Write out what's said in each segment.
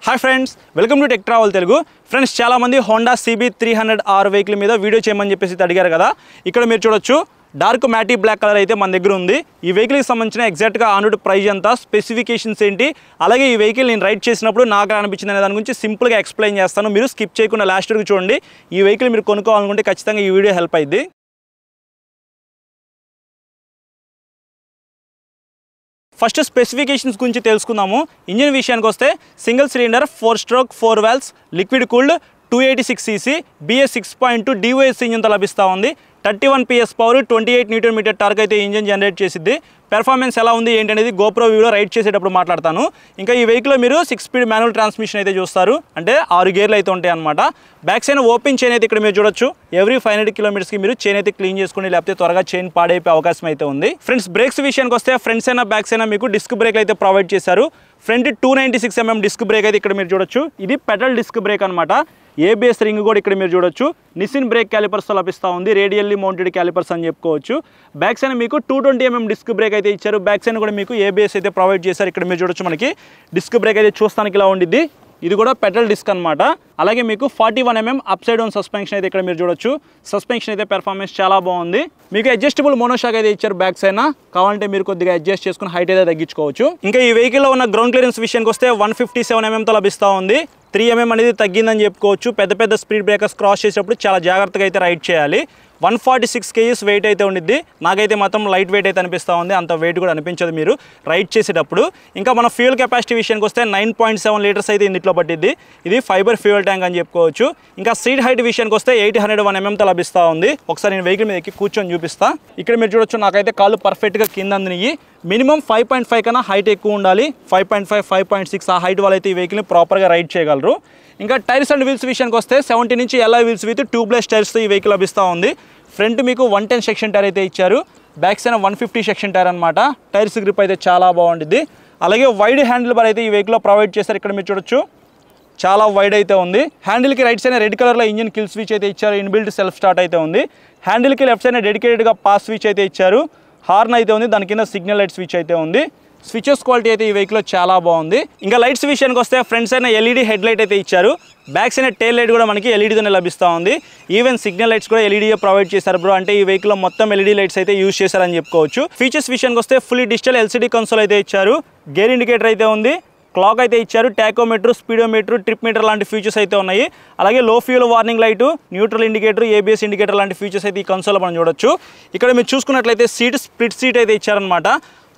Hi friends, welcome to tech travel Telugu. Friends, చాలామంది Honda CB300R vehicle మీద video చేయమని చెప్పేసి అడిగారు కదా. ఇక్కడ మీరు చూడొచ్చు డార్క్ మ్యాటీ బ్లాక్ కలర్ అయితే మన దగ్గర ఉంది. ఈ వెహికల్కి సంబంధించిన ఎగ్జాక్ట్గా ఆన్ ప్రైస్ ఎంత, స్పెసిఫికేషన్స్ ఏంటి, అలాగే ఈ వెహికల్ నేను రైడ్ చేసినప్పుడు నాకు అనిపించింది అనే దాని గురించి సింపుల్గా ఎక్స్ప్లెయిన్ చేస్తాను. మీరు స్కిప్ చేయకుండా లాస్ట్ వరకు చూడండి. ఈ వెహికల్ మీరు కొనుక్కోవాలనుకుంటే ఖచ్చితంగా ఈ వీడియో హెల్ప్ అయ్యింది. ఫస్ట్ స్పెసిఫికేషన్స్ గురించి తెలుసుకుందాము. ఇంజిన్ విషయానికి వస్తే single cylinder 4 stroke 4 valves liquid cooled 286cc BS 6.2 DOS ఇంజిన్తో లభిస్తూ ఉంది. 31 PS పవర్ 28 Nm టార్క్ అయితే ఇంజిన్ జనరేట్ చేసిద్ది. పెర్ఫార్మెన్స్ ఎలా ఉంది ఏంటి అనేది గోప్రో వ్యూలో రైడ్ చేసేటప్పుడు మాట్లాడతాను. ఇంకా ఈ వెహికల్లో మీరు 6 స్పీడ్ మాన్యువల్ ట్రాన్స్మిషన్ అయితే చూస్తారు, అంటే 6 గేర్లు అయితే ఉంటాయి అనమాట. బ్యాక్ సైడ్ ఓపెన్ చైన్ అయితే ఇక్కడ మీరు చూడొచ్చు. ఎవ్రీ 500 కిలోమీటర్స్కి మీరు చైన్ అయితే క్లీన్ చేసుకుని, లేకపోతే త్వరగా చైన్ పాడైపోయే అవకాశం అయితే ఉంది. ఫ్రెండ్స్, బ్రేక్స్ విషయానికి వస్తే ఫ్రంట్స్ అయినా బ్యాక్స్ అయినా మీకు డిస్క్ బ్రేక్ అయితే ప్రొవైడ్ చేశారు. ఫ్రంట్ 296mm డిస్క్ బ్రేక్ అయితే ఇక్కడ మీరు చూడొచ్చు. ఇది పెడల్ డిస్క్ బ్రేక్ అనమాట. ABS రింగ్ కూడా ఇక్కడ మీరు చూడొచ్చు. నిసిన్ బ్రేక్ క్యాలిపర్స్తో లభిస్తూ ఉంది. రేడియల్లీ మౌంటెడ్ క్యాలిపర్స్ అని చెప్పుకోవచ్చు. బ్యాక్ సైడ్ మీకు 220mm డిస్క్ బ్రేక్ అయితే ఇచ్చారు. బ్యాక్ సైడ్ కూడా మీకు ABS అయితే ప్రొవైడ్ చేశారు. ఇక్కడ మీరు చూడొచ్చు, మనకి డిస్క్ బ్రేక్ అయితే చూస్తానికి ఇలా ఉండిద్ది. ఇది కూడా పెడల్ డిస్క్ అనమాట. అలాగే మీకు 41mm up side down suspension అయితే ఇక్కడ మీరు చూడొచ్చు. సస్పెన్షన్ అయితే పెర్ఫార్మెన్స్ చాలా బాగుంది. మీకు అడ్జస్టబుల్ మోనోషాక్ అయితే ఇచ్చారు బ్యాక్ సైడ్. కావాలంటే మీరు కొద్దిగా అడ్జస్ట్ చేసుకుని హైట్ అయితే తగ్గించుకోవచ్చు. ఇంకా ఈ వెహికల్లో ఉన్న గ్రౌండ్ క్లియరెన్స్ విషయానికి వస్తే 157mmతో లభిస్తూ ఉంది. 3mm అనేది తగ్గిందని చెప్పుకోవచ్చు. పెద్ద పెద్ద స్పీడ్ బ్రేకర్స్ క్రాస్ చేసేటప్పుడు చాలా జాగ్రత్తగా అయితే రైడ్ చేయాలి. 146 kgs వెయిట్ అయితే ఉండిద్ది. నాకైతే మాత్రం లైట్ వెయిట్ అయితే అనిపిస్తూ ఉంది. అంత వెయిట్ కూడా అనిపించదు మీరు రైడ్ చేసేటప్పుడు. ఇంకా మన ఫ్యూయల్ కెపాసిటీ విషయానికి వస్తే 9.7 లీటర్స్ అయితే ఇందులో పట్టిద్ది. ఇది ఫైబర్ ఫ్యూయల్ ట్యాంక్ అని చెప్పుకోవచ్చు. ఇంకా సీట్ హైట్ విషయానికి వస్తే 801mmతో లభిస్తూ ఉంది. ఒకసారి నేను వెహికల్ మీద ఎక్కి కూర్చొని చూపిస్తా. ఇక్కడ మీరు చూడొచ్చు, నాకైతే కాళ్ళు పర్ఫెక్ట్గా కింద అందినయి. మినిమం 5.5 కన్నా హైట్ ఎక్కువ ఉండాలి. 5.5, 5.6 ఆ హైట్ వాళ్ళైతే ఈ వెహికల్ని ప్రాపర్గా రైడ్ చేయగలరు. ఇంకా టైర్స్ అండ్ వీల్స్ విషయానికి వస్తే 70 నుంచి LI వీల్స్ విత్ ట్యూబ్లెస్ టైర్స్తో ఈ వెహికల్ లభిస్తూ ఉంది. ఫ్రంట్ మీకు 110 సెక్షన్ టైర్ అయితే ఇచ్చారు. బ్యాక్ సైడ్ 150 సెక్షన్ టైర్ అనమాట. టైర్స్ గ్రిప్ అయితే చాలా బాగుంటుంది. అలాగే వైడ్ హ్యాండిల్ బార్ అయితే ఈ వెహికల్లో ప్రొవైడ్ చేశారు. ఇక్కడ మీరు చూడొచ్చు, చాలా వైడ్ అయితే ఉంది. హ్యాండిల్కి రైట్ సైడ్ రెడ్ కలర్లో ఇంజిన్ కిల్ స్విచ్ అయితే ఇచ్చారు. ఇన్బిల్ట్ సెల్ఫ్ స్టార్ట్ అయితే ఉంది. హ్యాండిల్కి లెఫ్ట్ సైడ్ డెడికేటెడ్గా పాస్ స్విచ్ అయితే ఇచ్చారు. హార్న్ అయితే ఉంది. దాని కింద సిగ్నల్ లైట్ స్విచ్ అయితే ఉంది. స్విచెస్ క్వాలిటీ అయితే ఈ వెహికల్లో చాలా బాగుంది. ఇంకా లైట్స్ విషయానికి వస్తే front side LED head light అయితే ఇచ్చారు. బ్యాక్ సైడ్ టైల్ లైట్ కూడా మనకి LEDతోనే లభిస్తూ ఉంది. ఈవెన్ సిగ్నల్ లైట్స్ కూడా LED ప్రొవైడ్ చేశారు బ్రో. అంటే ఈ వెహికల్లో మొత్తం LED లైట్స్ అయితే యూజ్ చేశారని చెప్పుకోవచ్చు. ఫీచర్స్ విషయానికి వస్తే ఫుల్లీ డిజిటల్ LCD కన్సోల్ అయితే ఇచ్చారు. గేర్ ఇండికేటర్ అయితే ఉంది. క్లాక్ అయితే ఇచ్చారు. టాకోమీటర్, స్పీడోమీటర్, ట్రిప్ మీటర్ లాంటి ఫీచర్స్ అయితే ఉన్నాయి. అలాగే లో fuel warning light, neutral indicator, ABS indicator లాంటి ఫీచర్స్ అయితే ఈ కన్సోల్లో మనం చూడొచ్చు. ఇక్కడ మీరు చూసుకున్నట్లయితే సీట్ స్ప్లిట్ సీట్ అయితే ఇచ్చారనమాట.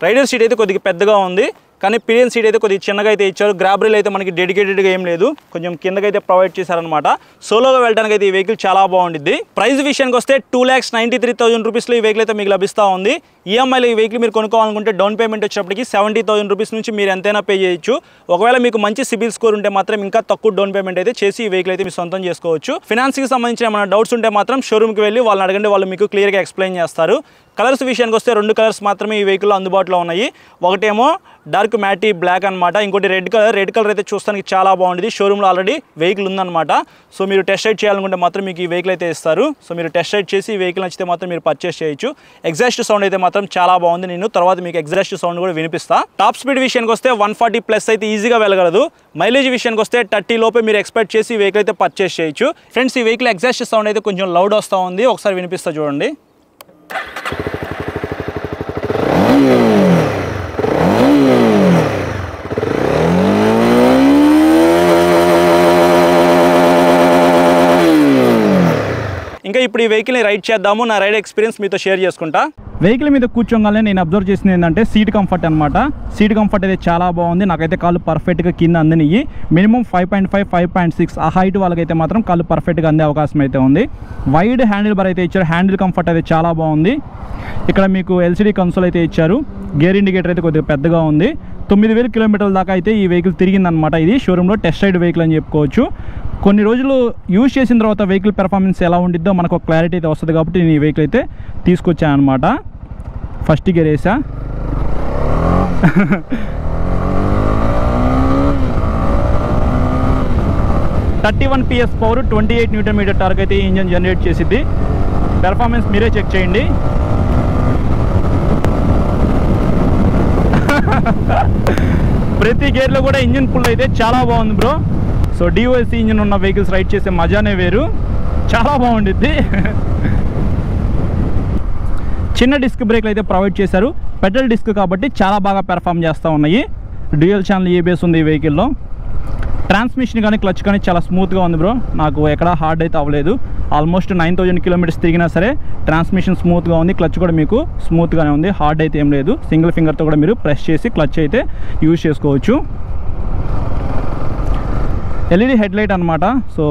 రైడర్ సీట్ అయితే కొద్దిగా పెద్దగా ఉంది, కానీ పిలియన్ సీట్ అయితే కొద్దిగా చిన్నగా అయితే ఇచ్చారు. గ్రాబ్ రైల్ అయితే మనకి డెడికేటెడ్గా ఏం లేదు, కొంచెం కిందకైతే ప్రొవైడ్ చేశారనమాట. సోలోగా వెళ్ళడానికి అయితే ఈ వెహికల్ చాలా బాగుంటుంది. ప్రైస్ విషయానికి వస్తే 2,93,000 రూపీస్లో ఈ వెహికల్ అయితే మీకు లభిస్తూ ఉంది. EMIలో ఈ వెహికల్ మీరు కొనుక్కోవాలనుకుంటే డౌన్ పేమెంట్ వచ్చేటప్పటికి 70,000 రూపీస్ నుంచి మీరు ఎంతైనా పే చేయొచ్చు. ఒకవేళ మీకు మంచి సిబిల్ స్కోర్ ఉంటే మాత్రం ఇంకా తక్కువ డౌన్ పేమెంట్ అయితే చేసి ఈ వెహికల్ అయితే మీరు సొంతం చేసుకోవచ్చు. ఫినాన్స్కి సంబంధించిన ఏమైనా డౌట్స్ ఉంటే మాత్రం షోరూమ్కి వెళ్ళి వాళ్ళని అడగండి, వాళ్ళు మీకు క్లియర్గా ఎక్స్ప్లెయిన్ చేస్తారు. కలర్స్ విషయానికి వస్తే 2 కలర్స్ మాత్రమే ఈ వెహికల్లో అందుబాటులో ఉన్నాయి. ఒకటేమో డార్క్ మ్యాటీ బ్లాక్ అనమాట, ఇంకోటి రెడ్ కలర్. రెడ్ కలర్ అయితే చూస్తానికి చాలా బాగుంటుంది. షోరూమ్లో ఆల్రెడీ వెహికల్ ఉందన్నమాట. సో మీరు టెస్ట్ రైడ్ చేయాలనుకుంటే మాత్రం మీకు ఈ వెహికల్ అయితే ఇస్తారు. సో మీరు టెస్ట్ రైడ్ చేసి ఈ వెహికల్ నచ్చితే మాత్రం మీరు పర్చేస్ చేయొచ్చు. ఎగ్జాస్ట్ సౌండ్ అయితే మాత్రం చాలా బాగుంది. నేను తర్వాత మీకు ఎగ్జాస్ట్ సౌండ్ కూడా వినిపిస్తా. టాప్ స్పీడ్ విషయానికి వస్తే 140+ అయితే ఈజీగా వెళ్ళగలదు. మైలేజ్ విషయానికి వస్తే 30 లోపే మీరు ఎక్స్పెక్ట్ చేసి ఈ వెహికల్ అయితే పర్చేస్ చేయొచ్చు. ఫ్రెండ్స్, ఈ వెహికల్ ఎగ్జాస్ట్ సౌండ్ అయితే కొంచెం లౌడ్ వస్తూ ఉంది. ఒకసారి వినిపిస్తా చూడండి. ఇంకా ఇప్పుడు ఈ వెహికల్ని రైడ్ చేద్దాము. నా రైడ్ ఎక్స్పీరియన్స్ మీతో షేర్ చేసుకుంటా. వెహికల్ మీద కూర్చోగానే నేను అబ్జర్వ్ చేసింది ఏంటంటే సీట్ కంఫర్ట్ అనమాట. సీట్ కంఫర్ట్ అయితే చాలా బాగుంది. నాకైతే కాళ్ళు పర్ఫెక్ట్గా కింద అందినయి. మినిమం 5.5, 5.6 ఆ హైట్ వాళ్ళకైతే మాత్రం కాళ్ళు పర్ఫెక్ట్గా అందే అవకాశం అయితే ఉంది. వైడ్ హ్యాండిల్ బార్ అయితే ఇచ్చారు. హ్యాండిల్ కంఫర్ట్ అయితే చాలా బాగుంది. ఇక్కడ మీకు LCD కన్సోల్ అయితే ఇచ్చారు. గేర్ ఇండికేటర్ అయితే కొద్దిగా పెద్దగా ఉంది. 9,000 కిలోమీటర్ల దాకా అయితే ఈ వెహికల్ తిరిగిందనమాట. ఇది షోరూంలో టెస్ట్ రైడ్ వెహికల్ అని చెప్పుకోవచ్చు. కొన్ని రోజులు యూజ్ చేసిన తర్వాత వెహికల్ పెర్ఫార్మెన్స్ ఎలా ఉండిద్దో మనకు క్లారిటీ అయితే వస్తుంది. కాబట్టి నేను ఈ వెహికల్ అయితే తీసుకొచ్చాను అనమాట. ఫస్ట్ గేర్ వేసా. 31 PS పవర్ 28 Nm టార్క్ అయితే ఈ ఇంజన్ జనరేట్ చేసిద్ది. పెర్ఫార్మెన్స్ మీరే చెక్ చేయండి. ప్రతి గేర్లో కూడా ఇంజిన్ పుల్ అయితే చాలా బాగుంది బ్రో. సో డిఓఎస్సి ఇంజిన్ ఉన్న వెహికల్స్ రైడ్ చేసే మజానే వేరు, చాలా బాగుండిద్ది. చిన్న డిస్క్ బ్రేక్లు అయితే ప్రొవైడ్ చేశారు. పెట్రోల్ డిస్క్ కాబట్టి చాలా బాగా పెర్ఫామ్ చేస్తూ ఉన్నాయి. డ్యూయల్ ఛానల్ ఏబిఎస్ ఉంది ఈ వెహికల్లో. ట్రాన్స్మిషన్ కానీ క్లచ్ కానీ చాలా స్మూత్గా ఉంది బ్రో. నాకు ఎక్కడ హార్డ్ అయితే అవ్వలేదు. ఆల్మోస్ట్ 9000 కిలోమీటర్స్ తిరిగినా సరే ట్రాన్స్మిషన్ స్మూత్గా ఉంది. క్లచ్ కూడా మీకు స్మూత్గానే ఉంది, హార్డ్ అయితే ఏం లేదు. సింగిల్ ఫింగర్తో కూడా మీరు ప్రెస్ చేసి క్లచ్ అయితే యూజ్ చేసుకోవచ్చు. ఎల్ఈడి హెడ్లైట్ అనమాట. సో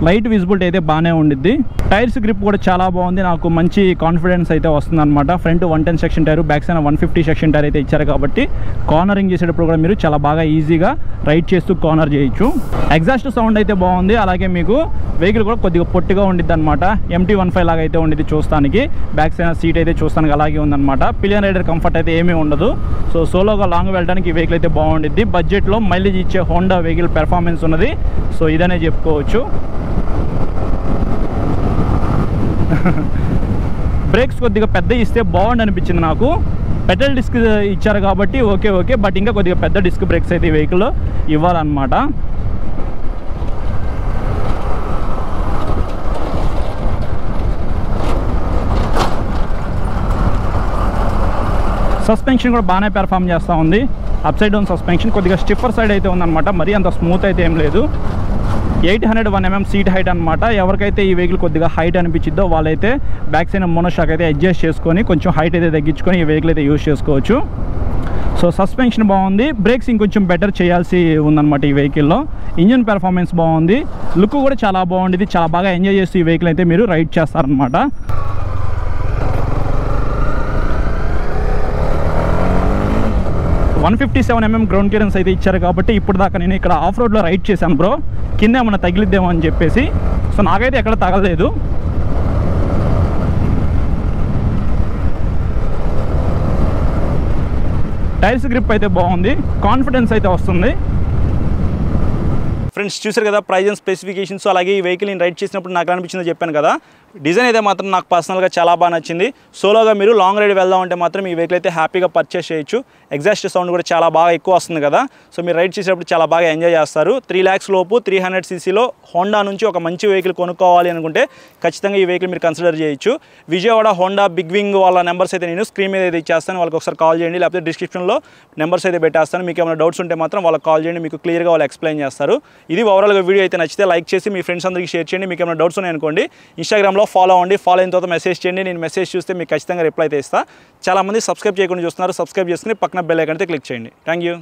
లైట్ విజిబిలిటీ అయితే బాగానే ఉండిద్ది. టైర్స్ గ్రిప్ కూడా చాలా బాగుంది. నాకు మంచి కాన్ఫిడెన్స్ అయితే వస్తుంది అనమాట. Front 110 section tyre, back side 150 section tyre అయితే ఇచ్చారు కాబట్టి కార్నరింగ్ చేసేటప్పుడు కూడా మీరు చాలా బాగా ఈజీగా రైడ్ చేస్తూ కార్నర్ చేయొచ్చు. ఎగ్జాస్ట్ సౌండ్ అయితే బాగుంది. అలాగే మీకు వెహికల్ కూడా కొద్దిగా పొట్టిగా ఉండిద్ది అనమాట. MT-15 లాగా అయితే ఉండిద్ది చూస్తానికి. బ్యాక్ సైడ్ సీట్ అయితే చూస్తానికి అలాగే ఉందన్నమాట. పిలియన్ రైడర్ కంఫర్ట్ అయితే ఏమీ ఉండదు. సో సోలోగా లాంగ్ వెళ్ళడానికి ఈ వెహికల్ అయితే బాగుండిద్ది. బడ్జెట్లో మైలేజ్ ఇచ్చే హోండా వెహికల్ పెర్ఫార్మెన్స్ ఉన్నది. సో ఇదనే చెప్పుకోవచ్చు. బ్రేక్స్ కొద్దిగా పెద్ద ఇస్తే బాగుండి అనిపించింది నాకు. పెట్రోల్ డిస్క్ ఇచ్చారు కాబట్టి ఓకే, బట్ ఇంకా కొద్దిగా పెద్ద డిస్క్ బ్రేక్స్ అయితే ఈ వెహికల్లో ఇవ్వాలన్నమాట. సస్పెన్షన్ కూడా బాగానే పెర్ఫామ్ చేస్తూ ఉంది. అప్ సైడ్ డౌన్ సస్పెన్షన్ కొద్దిగా స్టిఫర్ సైడ్ అయితే ఉందన్నమాట. మరీ అంత స్మూత్ అయితే ఏం లేదు. 801 mm సీట్ హైట్ అనమాట. ఎవరికైతే ఈ వెహికల్ కొద్దిగా హైట్ అనిపించిద్దో వాళ్ళైతే బ్యాక్ సైడ్ మోనోషాక్ అయితే అడ్జస్ట్ చేసుకొని కొంచెం హైట్ అయితే తగ్గించుకొని ఈ వెహికల్ అయితే యూజ్ చేసుకోవచ్చు. సో సస్పెన్షన్ బాగుంది. బ్రేక్స్ ఇంకొంచెం బెటర్ చేయాల్సి ఉందన్నమాట ఈ వెహికల్లో. ఇంజిన్ పెర్ఫార్మెన్స్ బాగుంది. లుక్ కూడా చాలా బాగుంది. చాలా బాగా ఎంజాయ్ చేస్తూ ఈ వెహికల్ అయితే మీరు రైడ్ చేస్తారనమాట. 157 mm గ్రౌండ్ క్లియరెన్స్ అయితే ఇచ్చారు కాబట్టి ఇప్పుడు దాకా నేను ఇక్కడ ఆఫ్ రోడ్లో రైడ్ చేశాను బ్రో. కింద ఏమన్నా తగిలిద్దేమో అని చెప్పేసి. సో నాకైతే ఎక్కడ తగలలేదు. టైర్స్ గ్రిప్ అయితే బాగుంది. కాన్ఫిడెన్స్ అయితే వస్తుంది. ఫ్రెండ్స్ చూసారు కదా ప్రైస్ అండ్ స్పెసిఫికేషన్స్. అలాగే ఈ వెహికల్ నేను రైడ్ చేసినప్పుడు నాకు అనిపించిందో చెప్పాను కదా. డిజైన్ అయితే మాత్రం నాకు పర్సనల్గా చాలా బాగా నచ్చింది. సోలోగా మీరు లాంగ్ రైడ్ వెళ్దామంటే మాత్రం ఈ వెహికల్ అయితే హ్యాపీగా పర్చేస్ చేయొచ్చు. ఎగ్జాస్ట్ సౌండ్ కూడా చాలా బాగా ఎక్కువ వస్తుంది కదా. సో మీరు రైడ్ చేసేటప్పుడు చాలా బాగా ఎంజాయ్ చేస్తారు. 3 lakhs లోపు 300 ccలో హోండా నుంచి ఒక మంచి వెహికల్ కొనుక్కోవాలి అనుకుంటే ఖచ్చితంగా ఈ వెహికల్ మీరు కన్సిడర్ చేయొచ్చు. విజయవాడ హోండా బిగ్ వింగ్ వాళ్ళ నెంబర్స్ అయితే నేను స్క్రీన్ మీద అయితే ఇచ్చేస్తాను. వాళ్ళకి ఒకసారి కాల్ చేయండి, లేకపోతే డిస్క్రిప్షన్లో నెంబర్స్ అయితే పెట్టేస్తాను. మీకు ఏమైనా డౌట్స్ ఉంటే మాత్రం వాళ్ళకి కాల్ చేయండి, మీకు క్లియర్గా వాళ్ళు ఎక్స్ప్లెయిన్ చేస్తారు. ఇది ఓవరాల్గా వీడియో అయితే నచ్చితే లైక్ చేసి మీ ఫ్రెండ్స్ అందరికీ షేర్ చేయండి. మీకు ఏమైనా డౌట్స్ ఉన్నాయనుకోండి ఇన్స్టాగ్రామ్లో ఫాలో అవ్వండి. ఫాలో అయిన తర్వాత మెసేజ్ చేయండి. నేను మెసేజ్ చూస్తే మీకు ఖచ్చితంగా రిప్లై అయితే ఇస్తాను. చాలామంది సబ్స్క్రైబ్ చేయకుండా చూస్తున్నారు. సబ్స్క్రైబ్ చేసుకుని పక్కన బెల్ ఐకాన్ అయితే క్లిక్ చేయండి. Thank you.